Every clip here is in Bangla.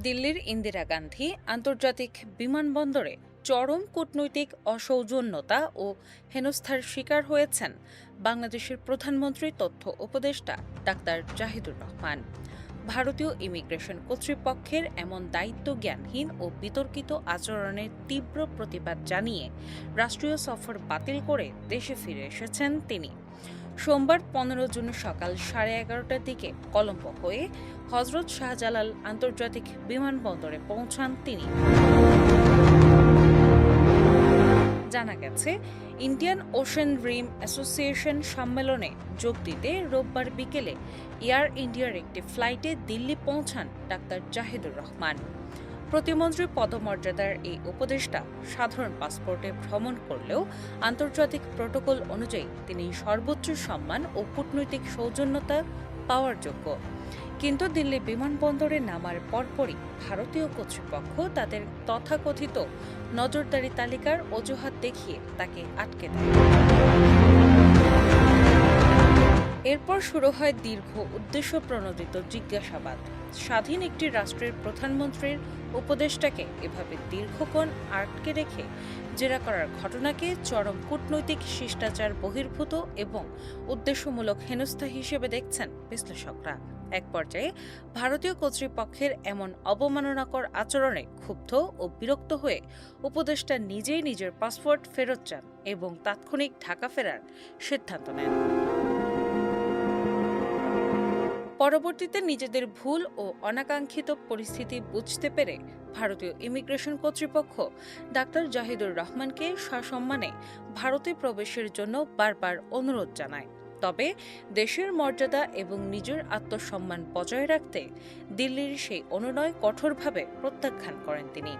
দিল্লির ইন্দিরা গান্ধী আন্তর্জাতিক বিমানবন্দরে চরম কূটনৈতিক অসৌজন্যতা ও হেনস্থার শিকার হয়েছেন বাংলাদেশের প্রধানমন্ত্রী তথ্য উপদেষ্টা ডাক্তার জাহিদুর রহমান। ভারতীয় ইমিগ্রেশন কর্তৃপক্ষের এমন দায়িত্বজ্ঞানহীন ও বিতর্কিত আচরণের তীব্র প্রতিবাদ জানিয়ে রাষ্ট্রীয় সফর বাতিল করে দেশে ফিরে এসেছেন তিনি। সোমবার 15 জুন সকাল 11:30টার দিকে কলম্বো হয়ে হজরত শাহজালাল আন্তর্জাতিক বিমানবন্দরে পৌঁছান তিনি। জানা গেছে, ইন্ডিয়ান ওশেন রিম অ্যাসোসিয়েশন সম্মেলনে যোগ দিতে রোববার বিকেলে এয়ার ইন্ডিয়ার একটি ফ্লাইটে দিল্লি পৌঁছান ডাক্তার জাহিদুর রহমান। প্রতিমন্ত্রী পদমর্যাদার এই উপদেষ্টা সাধারণ পাসপোর্টে ভ্রমণ করলেও আন্তর্জাতিক প্রটোকল অনুযায়ী তিনি সর্বোচ্চ সম্মান ও কূটনৈতিক সৌজন্যতা পাওয়ার যোগ্য। কিন্তু দিল্লি বিমানবন্দরে নামার পরপরই ভারতীয় কর্তৃপক্ষ তাদের তথাকথিত নজরদারি তালিকার অজুহাত দেখিয়ে তাকে আটকে দেয়। এরপর শুরু হয় দীর্ঘ উদ্দেশ্য প্রণোদিত জিজ্ঞাসাবাদ। স্বাধীন একটি রাষ্ট্রের প্রধানমন্ত্রীর উপদেষ্টাকে এভাবে দীর্ঘক্ষণ আটকে রেখে জেরা করার ঘটনাকে চরম কূটনৈতিক শিষ্টাচার বহির্ভূত এবং উদ্দেশ্যমূলক হেনস্থা হিসেবে দেখছেন বিশ্লেষকরা। এক পর্যায়ে ভারতীয় কর্তৃপক্ষের এমন অবমাননাকর আচরণে ক্ষুব্ধ ও বিরক্ত হয়ে উপদেষ্টা নিজেই নিজের পাসপোর্ট ফেরত চান এবং তাৎক্ষণিক ঢাকা ফেরার সিদ্ধান্ত নেন। পরবর্তীতে নিজেদের ভুল ও অনাকাঙ্ক্ষিত পরিস্থিতি বুঝতে পেরে ভারতীয় ইমিগ্রেশন কর্তৃপক্ষ ডাক্তার জাহিদুর রহমানকে সসম্মানে ভারতে প্রবেশের জন্য বারবার অনুরোধ জানায়। তবে দেশের মর্যাদা এবং নিজের আত্মসম্মান বজায় রাখতে দিল্লির সেই অনুনয় কঠোরভাবে প্রত্যাখ্যান করেন তিনি।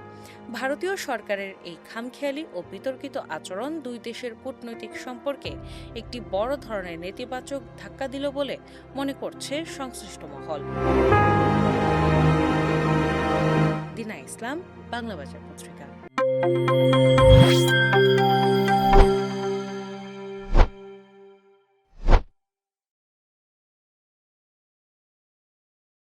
ভারতীয় সরকারের এই খামখেয়ালি ও বিতর্কিত আচরণ দুই দেশের কূটনৈতিক সম্পর্কে একটি বড় ধরনের নেতিবাচক ধাক্কা দিল বলে মনে করছে সংশ্লিষ্ট মহল। দিনা ইসলাম, বাংলাবাজার পত্রিকা।